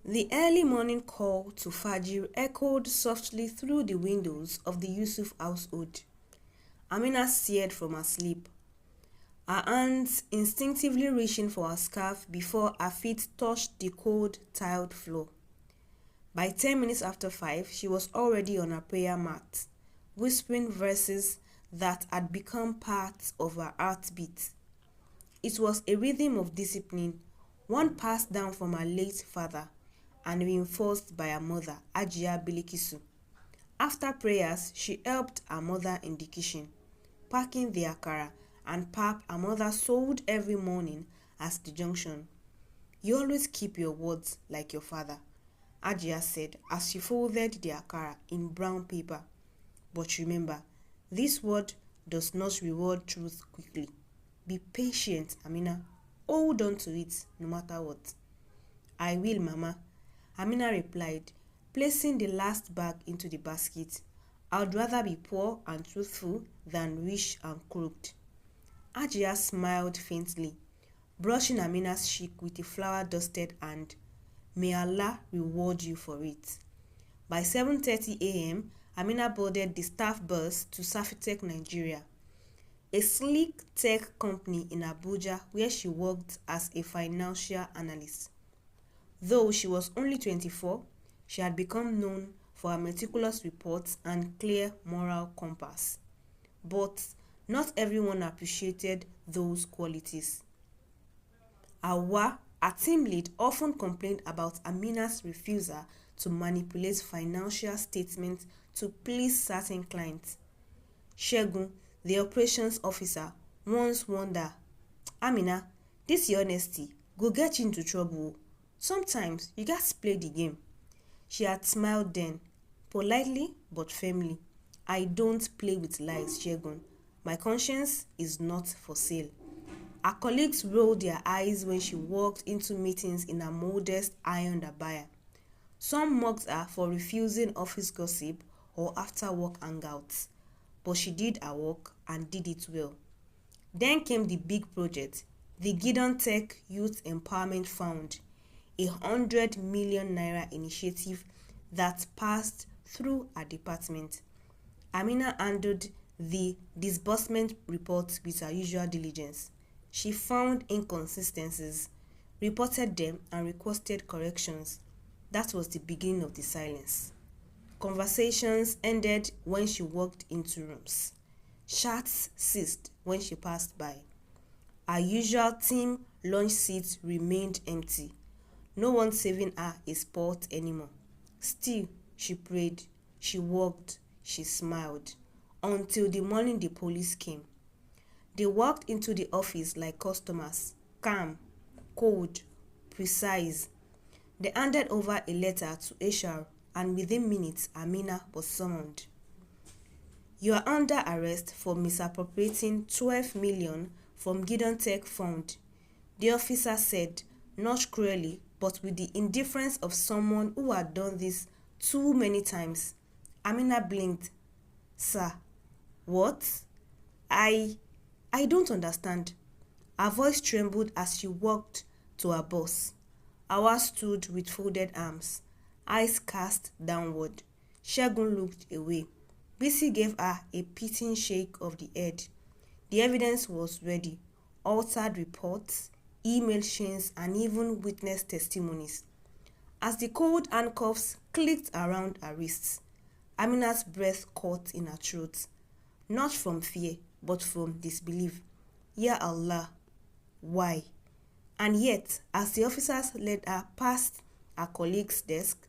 The early morning call to Fajr echoed softly through the windows of the Yusuf household. Amina stirred from her sleep, her hands instinctively reaching for her scarf before her feet touched the cold, tiled floor. By 10 minutes after 5, she was already on her prayer mat, whispering verses that had become part of her heartbeat. It was a rhythm of discipline, one passed down from her late father and reinforced by her mother, Ajia Bilikisu. After prayers, she helped her mother in the kitchen, packing the akara and pap her mother sold every morning as the junction. You always keep your words like your father, Ajia said as she folded the akara in brown paper. But remember, this word does not reward truth quickly. Be patient, Amina. Hold on to it no matter what. I will, Mama, Amina replied, placing the last bag into the basket. I'd rather be poor and truthful than rich and crooked. Ajia smiled faintly, brushing Amina's cheek with a flower-dusted hand. May Allah reward you for it. By 7:30 a.m., Amina boarded the staff bus to Safitech Nigeria, a sleek tech company in Abuja where she worked as a financial analyst. Though she was only 24, she had become known for her meticulous reports and clear moral compass. But not everyone appreciated those qualities. Awa, a team lead, often complained about Amina's refusal to manipulate financial statements to please certain clients. Shegun, the operations officer, once warned her, Amina, this your honesty go get you into trouble. Sometimes you gats play the game. She had smiled then, politely but firmly. I don't play with lies, Shegun. My conscience is not for sale. Her colleagues rolled their eyes when she walked into meetings in a modest ironed abaya. Some mocked her for refusing office gossip or after-work hangouts, but she did her work and did it well. Then came the big project, the Gideon Tech Youth Empowerment Fund, a 100 million naira initiative that passed through her department. Amina handled the disbursement report with her usual diligence. She found inconsistencies, reported them, and requested corrections. That was the beginning of the silence. Conversations ended when she walked into rooms. Chats ceased when she passed by. Her usual team lunch seats remained empty. No one saving her a spot anymore. Still, she prayed, she walked, she smiled, until the morning the police came. They walked into the office like customers, calm, cold, precise. They handed over a letter to HR, and within minutes Amina was summoned. You are under arrest for misappropriating 12 million from Gideon Tech Fund, the officer said, not cruelly, but with the indifference of someone who had done this too many times. Amina blinked. Sir, what? I don't understand. Her voice trembled as she walked to her boss. Awa stood with folded arms, eyes cast downward. Shegun looked away. Bisi gave her a pitying shake of the head. The evidence was ready. Altered reports, email chains, and even witness testimonies. As the cold handcuffs clicked around her wrists, Amina's breath caught in her throat. Not from fear, but from disbelief. Ya Allah, why? And yet, as the officers led her past her colleague's desk,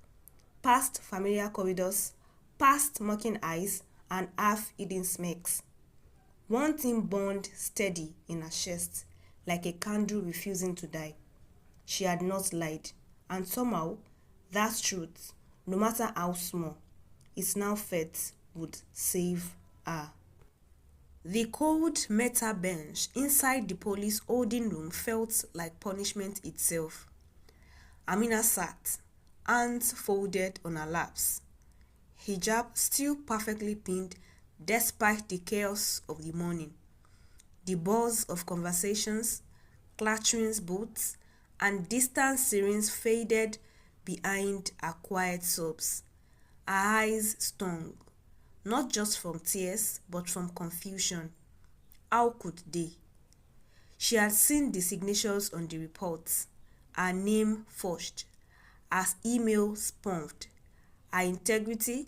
past familiar corridors, past mocking eyes, and half-hidden smirks, one thing burned steady in her chest, like a candle refusing to die. She had not lied, and somehow, that truth, no matter how small, its now fate would save her. The cold metal bench inside the police holding room felt like punishment itself. Amina sat, hands folded on her laps, hijab still perfectly pinned despite the chaos of the morning. The buzz of conversations, clattering boots, and distant sirens faded behind her quiet sobs. Her eyes stung, not just from tears, but from confusion. How could they? She had seen the signatures on the reports, her name forged, her email sponged, her integrity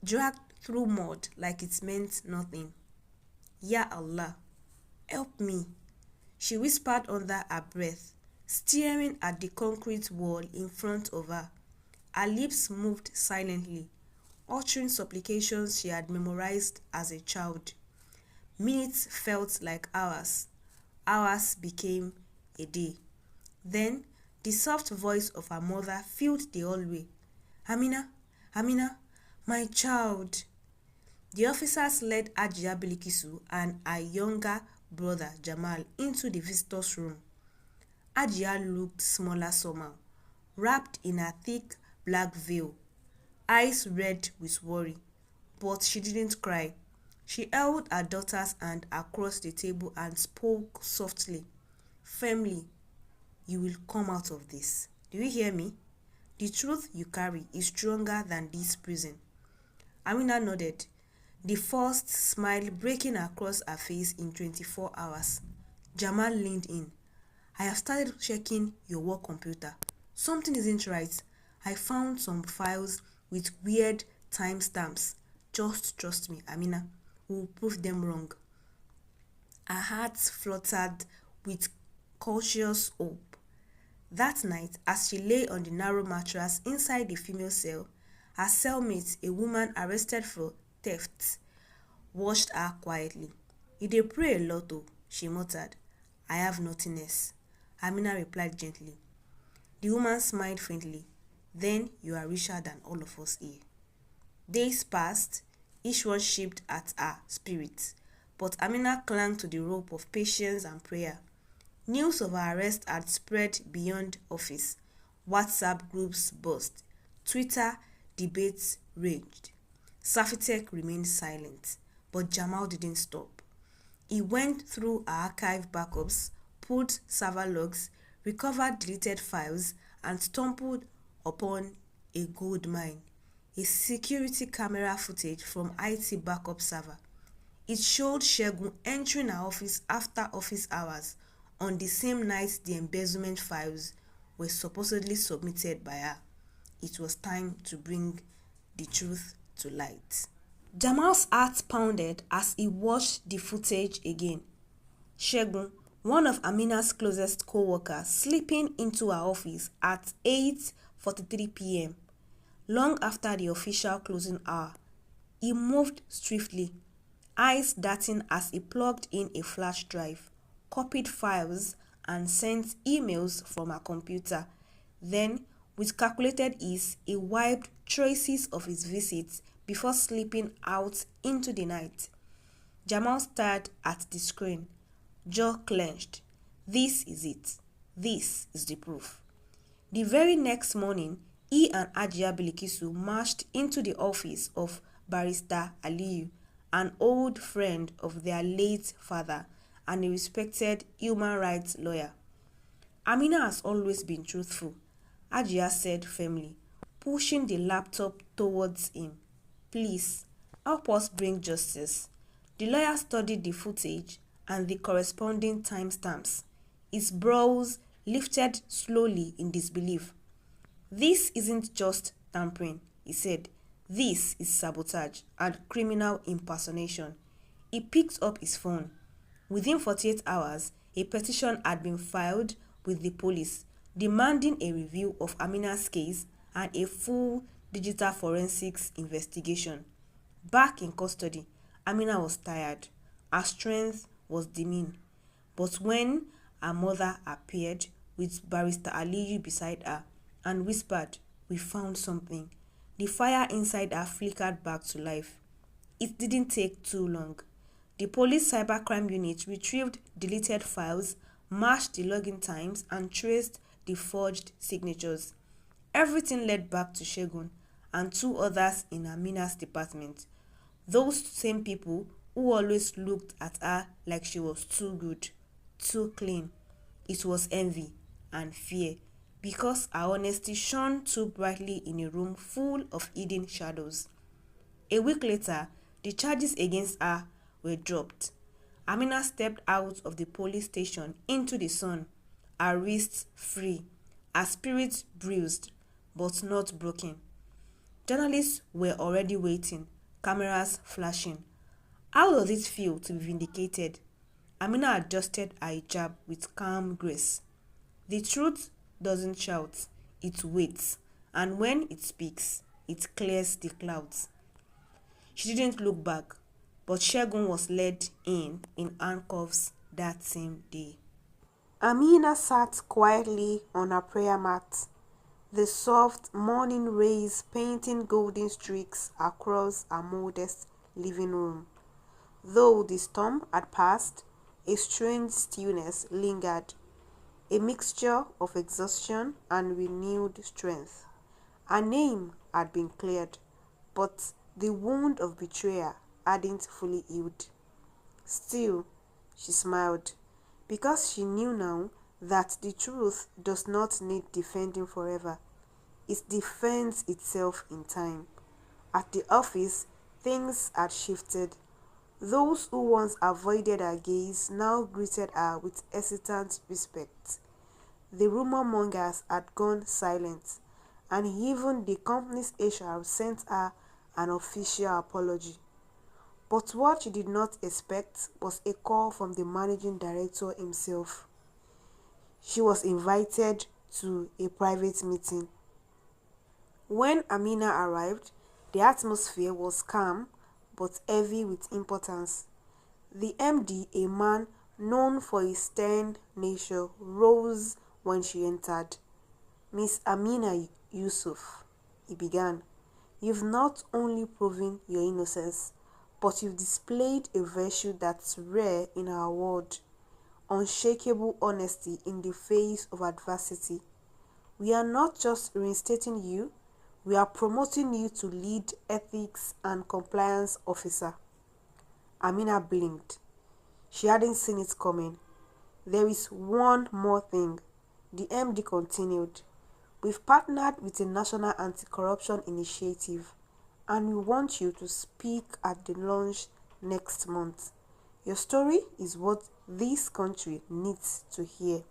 dragged through mud like it meant nothing. Ya Allah, help me, she whispered under her breath, staring at the concrete wall in front of her. Her lips moved silently, uttering supplications she had memorized as a child. Minutes felt like hours. Hours became a day. Then the soft voice of her mother filled the hallway. Amina, Amina, my child. The officers led Ajia Bilikisu and her younger brother Jamal into the visitor's room. Ajia looked smaller somehow, wrapped in a thick black veil, eyes red with worry. But she didn't cry. She held her daughter's hand across the table and spoke softly, firmly. You will come out of this. Do you hear me? The truth you carry is stronger than this prison. Amina nodded, the first smile breaking across her face in 24 hours. Jamal leaned in. I have started checking your work computer. Something isn't right. I found some files with weird timestamps. Just trust me, Amina. We'll prove them wrong. Her heart fluttered with cautious hope. That night, as she lay on the narrow mattress inside the female cell, her cellmate, a woman arrested for theft, watched her quietly. You dey pray a lot, oh, she muttered. I have nothing else, Amina replied gently. The woman smiled faintly. Then you are richer than all of us here. Days passed, each one chipped at her spirit, but Amina clung to the rope of patience and prayer. News of her arrest had spread beyond office. WhatsApp groups burst. Twitter debates raged. Safitech remained silent, but Jamal didn't stop. He went through her archive backups, pulled server logs, recovered deleted files, and stumbled upon a gold mine. A security camera footage from IT backup server. It showed Segun entering her office after office hours on the same night the embezzlement files were supposedly submitted by her. It was time to bring the truth to light. Jamal's heart pounded as he watched the footage again. Segun, one of Amina's closest co-workers, slipping into her office at 8:43 p.m. long after the official closing hour. He moved swiftly, eyes darting as he plugged in a flash drive, copied files, and sent emails from her computer. Then, with calculated ease, he wiped traces of his visits before slipping out into the night. Jamal stared at the screen, jaw clenched. This is it. This is the proof. The very next morning, he and Ajia Bilikisu marched into the office of Barrister Aliyu, an old friend of their late father and a respected human rights lawyer. Amina has always been truthful, Ajia said firmly, pushing the laptop towards him. Please, help us bring justice. The lawyer studied the footage and the corresponding timestamps. His brows lifted slowly in disbelief. This isn't just tampering, he said. This is sabotage and criminal impersonation. He picked up his phone. Within 48 hours, a petition had been filed with the police demanding a review of Amina's case and a full digital forensics investigation. Back in custody, Amina was tired. Her strength was dimming. But when her mother appeared with Barrister Aliyu beside her and whispered, "We found something," the fire inside her flickered back to life. It didn't take too long. The police cybercrime unit retrieved deleted files, matched the login times, and traced the forged signatures. Everything led back to Segun and two others in Amina's department. Those same people who always looked at her like she was too good, too clean. It was envy and fear, because her honesty shone too brightly in a room full of hidden shadows. A week later, the charges against her were dropped. Amina stepped out of the police station into the sun, her wrists free, her spirit bruised, but not broken. Journalists were already waiting, cameras flashing. How does it feel to be vindicated? Amina adjusted her hijab with calm grace. The truth doesn't shout, it waits, and when it speaks, it clears the clouds. She didn't look back, but Shegun was led in handcuffs that same day. Amina sat quietly on her prayer mat, the soft morning rays painting golden streaks across her modest living room. Though the storm had passed, a strange stillness lingered, a mixture of exhaustion and renewed strength. Her name had been cleared, but the wound of betrayal hadn't fully healed. Still, she smiled, because she knew now that the truth does not need defending forever. It defends itself in time. At the office, things had shifted. Those who once avoided her gaze now greeted her with hesitant respect. The rumor mongers had gone silent, and even the company's HR sent her an official apology. But what she did not expect was a call from the managing director himself. She was invited to a private meeting. When Amina arrived, the atmosphere was calm but heavy with importance. The MD, a man known for his stern nature, rose when she entered. "Miss Amina Yusuf," he began, "you've not only proven your innocence, but you've displayed a virtue that's rare in our world: unshakable honesty in the face of adversity. We are not just reinstating you, we are promoting you to lead ethics and compliance officer." Amina blinked. She hadn't seen it coming. "There is one more thing," the MD continued. "We've partnered with a national anti-corruption initiative, and we want you to speak at the launch next month. Your story is what this country needs to hear."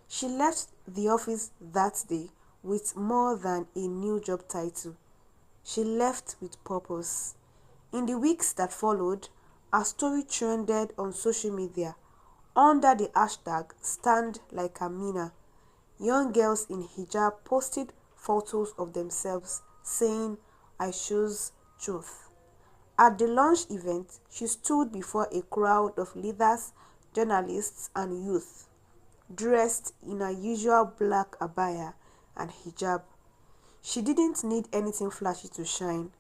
She left the office that day with more than a new job title. She left with purpose. In the weeks that followed, her story trended on social media under the hashtag Stand Like Amina. Young girls in hijab posted photos of themselves saying, "I choose truth." At the launch event, she stood before a crowd of leaders, journalists, and youth, dressed in her usual black abaya and hijab. She didn't need anything flashy to shine.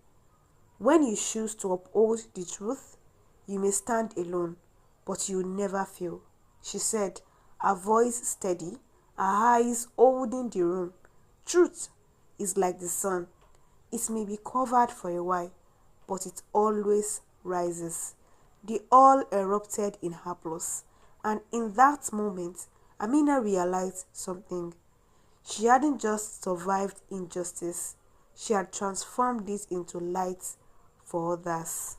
"When you choose to uphold the truth, you may stand alone, but you will never fail," she said, her voice steady, her eyes holding the room. "Truth is like the sun. It may be covered for a while, but it always rises." They all erupted in applause, and in that moment, Amina realized something. She hadn't just survived injustice, she had transformed it into light for others.